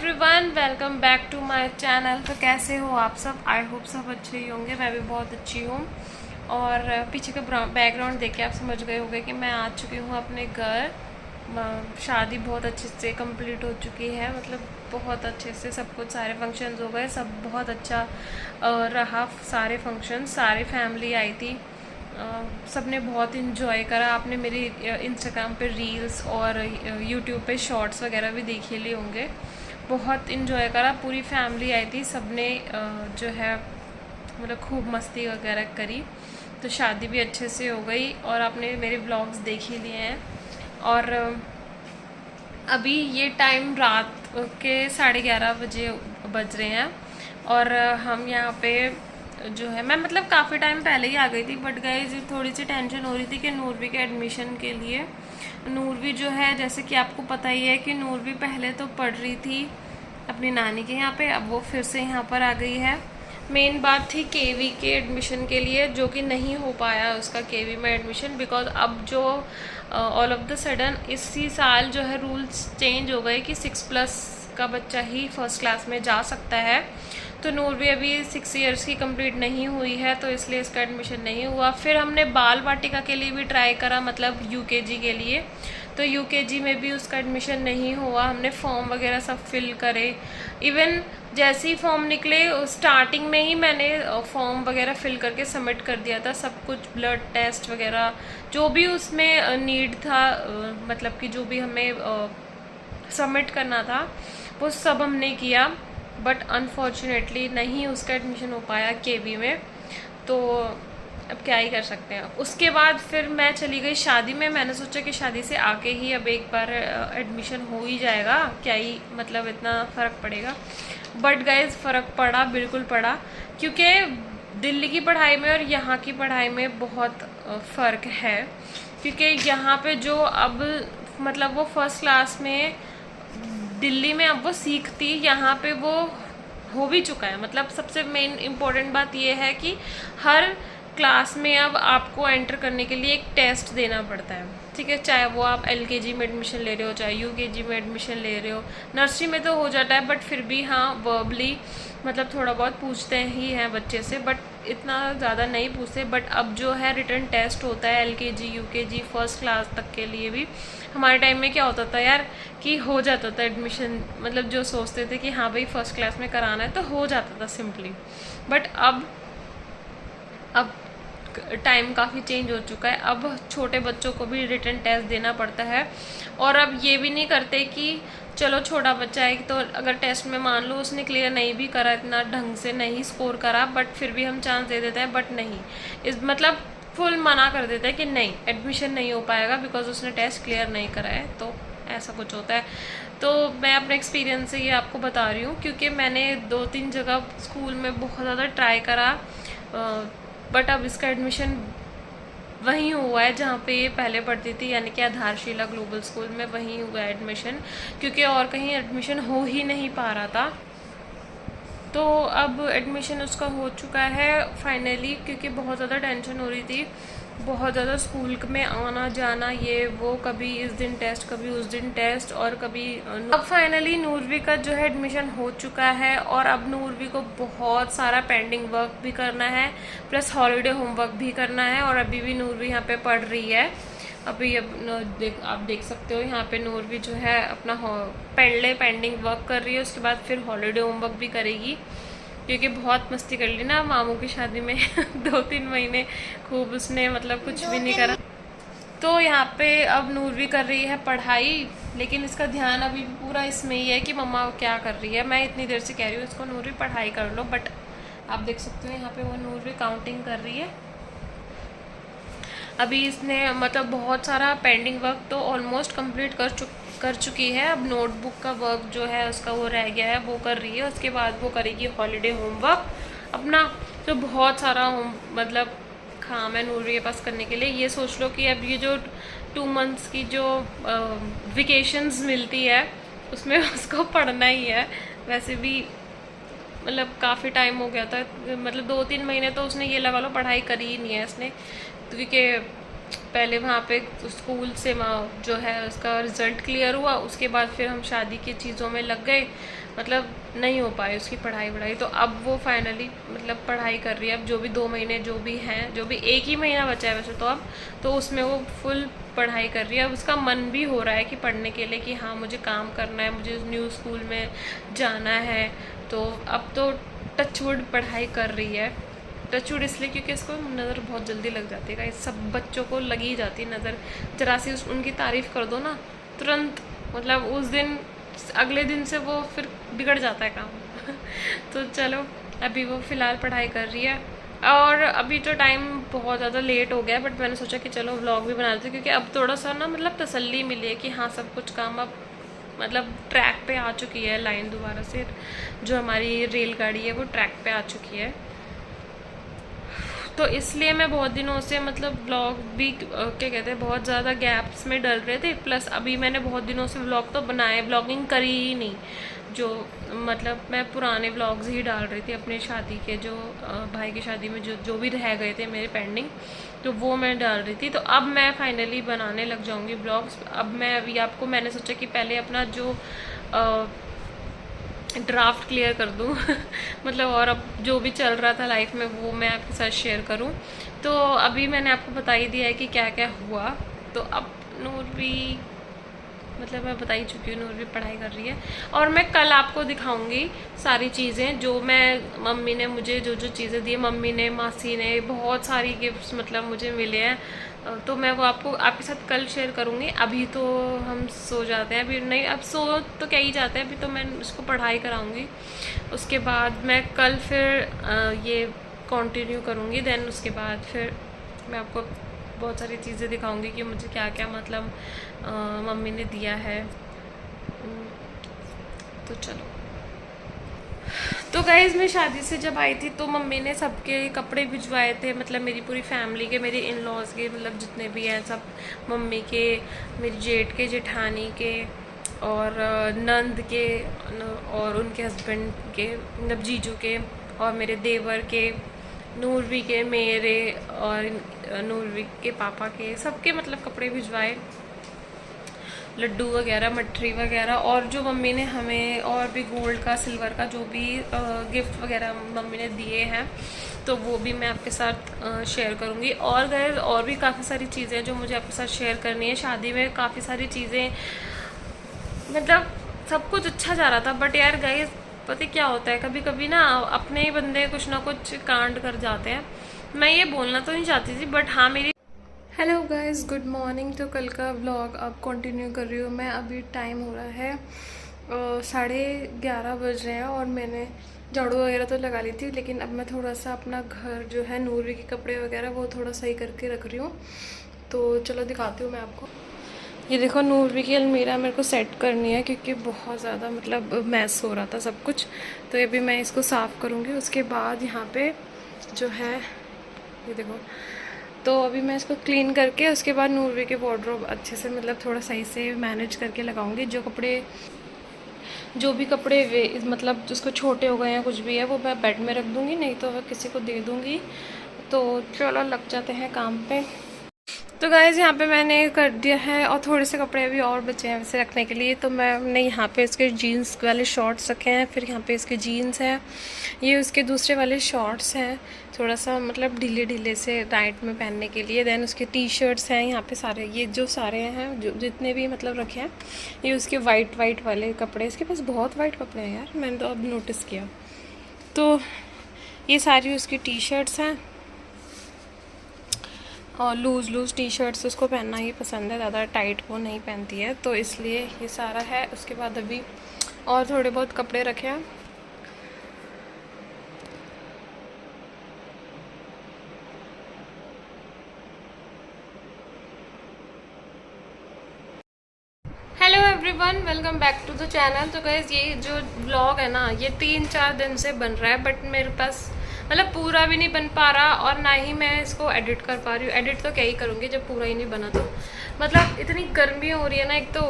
Everyone, welcome back to my channel. तो कैसे हो आप सब? आई होप सब अच्छे ही होंगे। मैं भी बहुत अच्छी हूँ। और पीछे का बैकग्राउंड देख के आप समझ गए होंगे कि मैं आ चुकी हूँ अपने घर। शादी बहुत अच्छे से कंप्लीट हो चुकी है, मतलब बहुत अच्छे से सब कुछ, सारे फंक्शंस हो गए, सब बहुत अच्छा रहा। सारे फंक्शन, सारी फैमिली आई थी। सबने बहुत इन्जॉय करा। आपने मेरी इंस्टाग्राम पे रील्स और यूट्यूब पे शॉर्ट्स वगैरह भी देखे लिए होंगे। बहुत इन्जॉय करा, पूरी फैमिली आई थी। सबने जो है मतलब खूब मस्ती वगैरह करी। तो शादी भी अच्छे से हो गई और आपने मेरे व्लॉग्स देख ही लिए हैं। और अभी ये टाइम रात के 11:30 बजे बज रहे हैं और हम यहाँ पे जो है, मैं मतलब काफ़ी टाइम पहले ही आ गई थी, बट गाइस थोड़ी सी टेंशन हो रही थी कि नूरवी के एडमिशन के लिए। नूरवी जो है, जैसे कि आपको पता ही है कि नूरवी पहले तो पढ़ रही थी अपनी नानी के यहाँ पे, अब वो फिर से यहाँ पर आ गई है। मेन बात थी केवी के एडमिशन के लिए, जो कि नहीं हो पाया उसका केवी में एडमिशन, बिकॉज अब जो ऑल ऑफ द सडन इसी साल जो है रूल्स चेंज हो गए कि 6+ का बच्चा ही फर्स्ट क्लास में जा सकता है। तो नूरवी अभी 6 इयर्स की कंप्लीट नहीं हुई है, तो इसलिए इसका एडमिशन नहीं हुआ। फिर हमने बाल वाटिका के लिए भी ट्राई करा, मतलब यूकेजी के लिए, तो यूकेजी में भी उसका एडमिशन नहीं हुआ। हमने फॉर्म वगैरह सब फिल करे। इवन जैसे ही फॉर्म निकले, स्टार्टिंग में ही मैंने फॉर्म वगैरह फिल करके सबमिट कर दिया था सब कुछ, ब्लड टेस्ट वगैरह जो भी उसमें नीड था, मतलब कि जो भी हमें सबमिट करना था वो सब हमने किया। बट अनफॉर्चुनेटली नहीं उसका एडमिशन हो पाया केवी में। तो अब क्या ही कर सकते हैं। उसके बाद फिर मैं चली गई शादी में। मैंने सोचा कि शादी से आके ही अब एक बार एडमिशन हो ही जाएगा, क्या ही मतलब इतना फ़र्क पड़ेगा। बट गाइज फ़र्क पड़ा, बिल्कुल पड़ा, क्योंकि दिल्ली की पढ़ाई में और यहाँ की पढ़ाई में बहुत फ़र्क है। क्योंकि यहाँ पे जो अब मतलब वो फर्स्ट क्लास में दिल्ली में अब वो सीखती, यहाँ पे वो हो भी चुका है। मतलब सबसे मेन इम्पोर्टेंट बात ये है कि हर क्लास में अब आपको एंटर करने के लिए एक टेस्ट देना पड़ता है, ठीक है। चाहे वो आप एलकेजी में एडमिशन ले रहे हो, चाहे यूकेजी में एडमिशन ले रहे हो, नर्सरी में तो हो जाता है, बट फिर भी हाँ वर्बली मतलब थोड़ा बहुत पूछते ही हैं बच्चे से, बट इतना ज़्यादा नहीं पूछते। बट अब जो है रिटन टेस्ट होता है एलकेजी यूकेजी फर्स्ट क्लास तक के लिए भी। हमारे टाइम में क्या होता था यार कि हो जाता था एडमिशन, मतलब जो सोचते थे कि हाँ भाई फर्स्ट क्लास में कराना है तो हो जाता था सिंपली। बट अब टाइम काफ़ी चेंज हो चुका है। अब छोटे बच्चों को भी रिटन टेस्ट देना पड़ता है। और अब ये भी नहीं करते कि चलो छोटा बच्चा है तो अगर टेस्ट में मान लो उसने क्लियर नहीं भी करा, इतना ढंग से नहीं स्कोर करा, बट फिर भी हम चांस दे देते हैं। बट नहीं, इस मतलब फुल मना कर देते हैं कि नहीं एडमिशन नहीं हो पाएगा बिकॉज उसने टेस्ट क्लियर नहीं करा है। तो ऐसा कुछ होता है। तो मैं अपने एक्सपीरियंस से ये आपको बता रही हूँ, क्योंकि मैंने 2-3 जगह स्कूल में बहुत ज़्यादा ट्राई करा, बट अब इसका एडमिशन वहीं हुआ है जहाँ पे ये पहले पढ़ती थी, यानी कि आधारशिला ग्लोबल स्कूल में वहीं हुआ है एडमिशन, क्योंकि और कहीं एडमिशन हो ही नहीं पा रहा था। तो अब एडमिशन उसका हो चुका है फाइनली, क्योंकि बहुत ज़्यादा टेंशन हो रही थी, बहुत ज़्यादा स्कूल में आना जाना, ये वो, कभी इस दिन टेस्ट कभी उस दिन टेस्ट, और कभी अब फाइनली नूरवी का जो है एडमिशन हो चुका है। और अब नूरवी को बहुत सारा पेंडिंग वर्क भी करना है, प्लस हॉलीडे होमवर्क भी करना है। और अभी भी नूरवी यहाँ पे पढ़ रही है। अभी आप देख सकते हो यहाँ पे नूरवी जो है अपना पहले पेंडिंग वर्क कर रही है, उसके बाद फिर हॉलीडे होमवर्क भी करेगी, क्योंकि बहुत मस्ती कर ली ना मामू की शादी में 2-3 महीने खूब उसने मतलब कुछ भी नहीं करा। तो यहाँ पे अब नूरवी कर रही है पढ़ाई, लेकिन इसका ध्यान अभी पूरा इसमें ही है कि मम्मा क्या कर रही है। मैं इतनी देर से कह रही हूँ इसको नूरवी पढ़ाई कर लो, बट आप देख सकते हो यहाँ पे वो नूरवी काउंटिंग कर रही है। अभी इसने मतलब बहुत सारा पेंडिंग वर्क तो ऑलमोस्ट कंप्लीट कर चुकी है। अब नोटबुक का वर्क जो है उसका वो रह गया है, वो कर रही है। उसके बाद वो करेगी हॉलीडे होमवर्क अपना। तो बहुत सारा मतलब काम है नूरवी के पास करने के लिए। ये सोच लो कि अब ये जो 2 मंथ्स की जो वेकेशंस मिलती है उसमें उसको पढ़ना ही है। वैसे भी मतलब काफ़ी टाइम हो गया था, मतलब 2-3 महीने तो उसने ये लगा लो पढ़ाई करी ही नहीं है इसने, क्योंकि पहले वहाँ पे स्कूल से जो है उसका रिज़ल्ट क्लियर हुआ, उसके बाद फिर हम शादी की चीज़ों में लग गए, मतलब नहीं हो पाई उसकी पढ़ाई। तो अब वो फाइनली मतलब पढ़ाई कर रही है। अब जो भी 2 महीने जो भी हैं, जो भी 1 ही महीना बचा है वैसे तो अब, तो उसमें वो फुल पढ़ाई कर रही है। अब उसका मन भी हो रहा है कि पढ़ने के लिए कि हाँ मुझे काम करना है, मुझे न्यू स्कूल में जाना है। तो अब तो टचवुड पढ़ाई कर रही है। टचवुड इसलिए क्योंकि इसको नज़र बहुत जल्दी लग जाती है गाइस, सब बच्चों को लगी ही जाती है नज़र। जरा सी उनकी तारीफ़ कर दो ना, तुरंत मतलब उस दिन अगले दिन से वो फिर बिगड़ जाता है काम। तो चलो अभी वो फ़िलहाल पढ़ाई कर रही है। और अभी तो टाइम बहुत ज़्यादा लेट हो गया है, बट मैंने सोचा कि चलो व्लॉग भी बना लेते हैं, क्योंकि अब थोड़ा सा ना मतलब तसल्ली मिली है कि हाँ सब कुछ काम अब मतलब ट्रैक पे आ चुकी है। लाइन दोबारा से जो हमारी रेलगाड़ी है वो ट्रैक पे आ चुकी है। तो इसलिए मैं बहुत दिनों से मतलब व्लॉग भी क्या कहते हैं बहुत ज़्यादा गैप्स में डल रहे थे। प्लस अभी मैंने बहुत दिनों से व्लॉग तो बनाए, व्लॉगिंग करी ही नहीं। जो मतलब मैं पुराने व्लॉग्स ही डाल रही थी अपने शादी के, जो भाई की शादी में जो भी रह गए थे मेरे पेंडिंग, तो वो मैं डाल रही थी। तो अब मैं फाइनली बनाने लग जाऊंगी व्लॉग्स। अब मैं अभी आपको मैंने सोचा कि पहले अपना जो ड्राफ्ट क्लियर कर दूँ मतलब, और अब जो भी चल रहा था लाइफ में वो मैं आपके साथ शेयर करूँ। तो अभी मैंने आपको बता ही दिया है कि क्या क्या हुआ। तो अब नूर भी मतलब मैं बता ही चुकी हूँ, नूर भी पढ़ाई कर रही है। और मैं कल आपको दिखाऊंगी सारी चीज़ें जो मैं मम्मी ने मुझे जो चीज़ें दी, मम्मी ने मासी ने बहुत सारी गिफ्ट्स मतलब मुझे मिले हैं। तो मैं वो आपको आपके साथ कल शेयर करूँगी। अभी तो हम सो जाते हैं, अभी नहीं, अब सो तो क्या ही जाते हैं, अभी तो मैं उसको पढ़ाई कराऊँगी। उसके बाद मैं कल फिर ये कंटिन्यू करूँगी। देन उसके बाद फिर मैं आपको बहुत सारी चीज़ें दिखाऊंगी कि मुझे क्या क्या मतलब मम्मी ने दिया है। तो चलो। तो गाइज़ मैं शादी से जब आई थी तो मम्मी ने सबके कपड़े भिजवाए थे, मतलब मेरी पूरी फैमिली के, मेरे इन लॉज के, मतलब जितने भी हैं सब, मम्मी के, मेरी जेठ के, जेठानी के, और नंद के, और उनके हस्बैंड के, मतलब जीजू के, और मेरे देवर के, नूरवी के, मेरे, और नूरवी के पापा के, सबके मतलब कपड़े भिजवाए, लड्डू वगैरह, मठरी वगैरह। और जो मम्मी ने हमें और भी गोल्ड का, सिल्वर का जो भी गिफ्ट वगैरह मम्मी ने दिए हैं, तो वो भी मैं आपके साथ शेयर करूँगी। और गए और भी काफ़ी सारी चीज़ें जो मुझे आपके साथ शेयर करनी है। शादी में काफ़ी सारी चीज़ें मतलब सब कुछ अच्छा जा रहा था, बट यार गाइस पता क्या होता है, कभी कभी ना अपने ही बंदे कुछ ना कुछ कांड कर जाते हैं। मैं ये बोलना तो नहीं चाहती थी, बट हाँ मेरी हेलो गाइस, गुड मॉर्निंग। तो कल का व्लॉग अब कंटिन्यू कर रही हूँ मैं। अभी टाइम हो रहा है 11:30 बज रहे हैं, और मैंने झाड़ू वगैरह तो लगा ली थी, लेकिन अब मैं थोड़ा सा अपना घर जो है नूरवी के कपड़े वगैरह वो थोड़ा सही करके रख रही हूँ। तो चलो दिखाती हूँ मैं आपको। ये देखो नूरवी की अलमीरा मेरे को सेट करनी है, क्योंकि बहुत ज़्यादा मतलब मैस हो रहा था सब कुछ। तो ये भी मैं इसको साफ़ करूँगी। उसके बाद यहाँ पे जो है ये देखो, तो अभी मैं इसको क्लीन करके उसके बाद नूरवी के वार्डरोब अच्छे से मतलब थोड़ा सही से मैनेज करके लगाऊंगी। जो भी कपड़े मतलब जिसको छोटे हो गए हैं कुछ भी है, वो मैं बेड में रख दूँगी, नहीं तो मैं किसी को दे दूँगी। तो चलो लग जाते हैं काम पे। तो गाइस यहाँ पे मैंने कर दिया है, और थोड़े से कपड़े अभी और बचे हैं वैसे रखने के लिए। तो मैंने यहाँ पे इसके जीन्स वाले शॉर्ट्स रखे हैं, फिर यहाँ पे इसके जीन्स हैं, ये उसके दूसरे वाले शॉर्ट्स हैं, थोड़ा सा मतलब ढीले ढीले से नाइट में पहनने के लिए। देन उसके टी शर्ट्स हैं यहाँ पे सारे, ये जो सारे हैं जो जितने भी मतलब रखे हैं, ये उसके वाइट वाले कपड़े। इसके पास बहुत वाइट कपड़े हैं यार, मैंने तो अब नोटिस किया। तो ये सारी उसकी टी शर्ट्स हैं, और लूज़ टी शर्ट्स उसको पहनना ही पसंद है, ज़्यादा टाइट वो नहीं पहनती है, तो इसलिए ये सारा है। उसके बाद अभी और थोड़े बहुत कपड़े रखे हैं। Hello everyone, welcome back to the channel. तो गाइस ये जो व्लॉग है ना, ये 3-4 दिन से बन रहा है, बट मेरे पास मतलब पूरा भी नहीं बन पा रहा, और ना ही मैं इसको एडिट कर पा रही हूँ। एडिट तो क्या ही करूँगी जब पूरा ही नहीं बना। तो मतलब इतनी गर्मी हो रही है ना, एक तो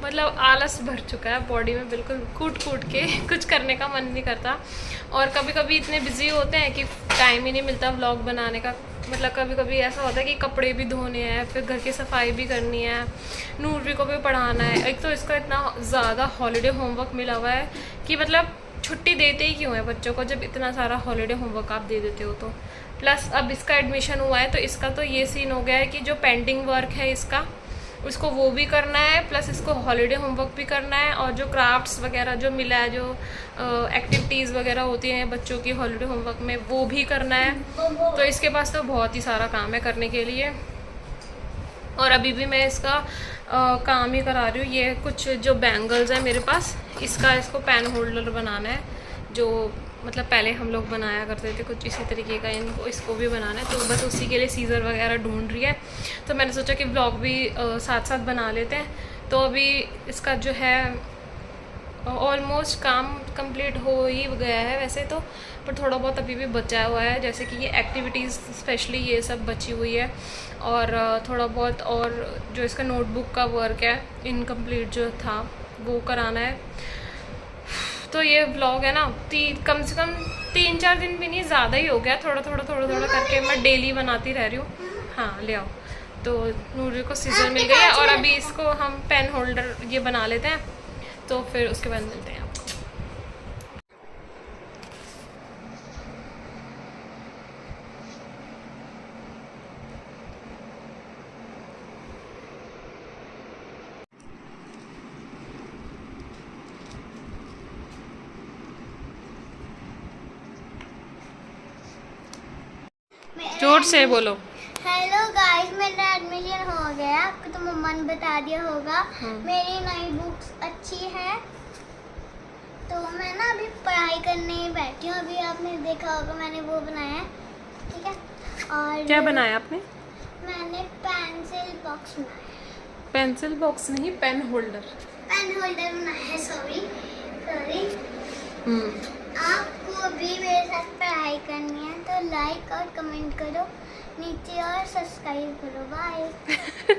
मतलब आलस भर चुका है बॉडी में, बिल्कुल कूट कूट के कुछ करने का मन नहीं करता। और कभी कभी इतने बिजी होते हैं कि टाइम ही नहीं मिलता व्लॉग बनाने का। मतलब कभी कभी ऐसा होता है कि कपड़े भी धोने हैं, फिर घर की सफाई भी करनी है, नूरवी को भी पढ़ाना है। एक तो इसका इतना ज़्यादा हॉलीडे होमवर्क मिला हुआ है कि मतलब छुट्टी देते ही क्यों है बच्चों को, जब इतना सारा हॉलीडे होमवर्क आप दे देते हो तो। प्लस अब इसका एडमिशन हुआ है तो इसका तो ये सीन हो गया है कि जो पेंडिंग वर्क है इसका, उसको वो भी करना है, प्लस इसको हॉलीडे होमवर्क भी करना है, और जो क्राफ्ट्स वगैरह जो मिला है, जो एक्टिविटीज़ वगैरह होती हैं बच्चों की हॉलीडे होमवर्क में, वो भी करना है। तो इसके पास तो बहुत ही सारा काम है करने के लिए। और अभी भी मैं इसका काम ही करा रही हूँ। ये कुछ जो बैंगल्स है मेरे पास, इसको पेन होल्डर बनाना है, जो मतलब पहले हम लोग बनाया करते थे कुछ इसी तरीके का, इसको भी बनाना है। तो बस उसी के लिए सीज़र वगैरह ढूंढ रही है। तो मैंने सोचा कि ब्लॉग भी साथ साथ बना लेते हैं। तो अभी इसका जो है ऑलमोस्ट काम कंप्लीट हो ही गया है वैसे तो, पर थोड़ा बहुत अभी भी बचा हुआ है, जैसे कि ये एक्टिविटीज़ स्पेशली ये सब बची हुई है, और थोड़ा बहुत और जो इसका नोटबुक का वर्क है इनकम्प्लीट जो था वो कराना है। तो ये व्लॉग है ना कम से कम 3-4 दिन भी नहीं, ज़्यादा ही हो गया। थोड़ा थोड़ा करके मैं डेली बनाती रह रही हूँ। हाँ ले आओ। तो नूरी को सीजर मिल गई है, और अभी इसको हम पेन होल्डर ये बना लेते हैं, तो फिर उसके बाद मिलते हैं आपको। जोर से बोलो। हेलो गाइस, मेरा एडमिशन हो गया। आपको तो मम्मा ने बता दिया होगा। मेरी नई बुक्स अच्छी है, तो मैं ना अभी पढ़ाई करने बैठी हूँ। अभी आपने देखा होगा मैंने वो बनाया है, ठीक है। और क्या बनाया आपने? मैंने पेंसिल बॉक्स बनाया। पेंसिल बॉक्स नहीं, पेन होल्डर। पेन होल्डर बनाया है, सॉरी। आपको भी मेरे साथ पढ़ाई करनी है तो लाइक और कमेंट करो नीचे, और सब्सक्राइब करो। बाय।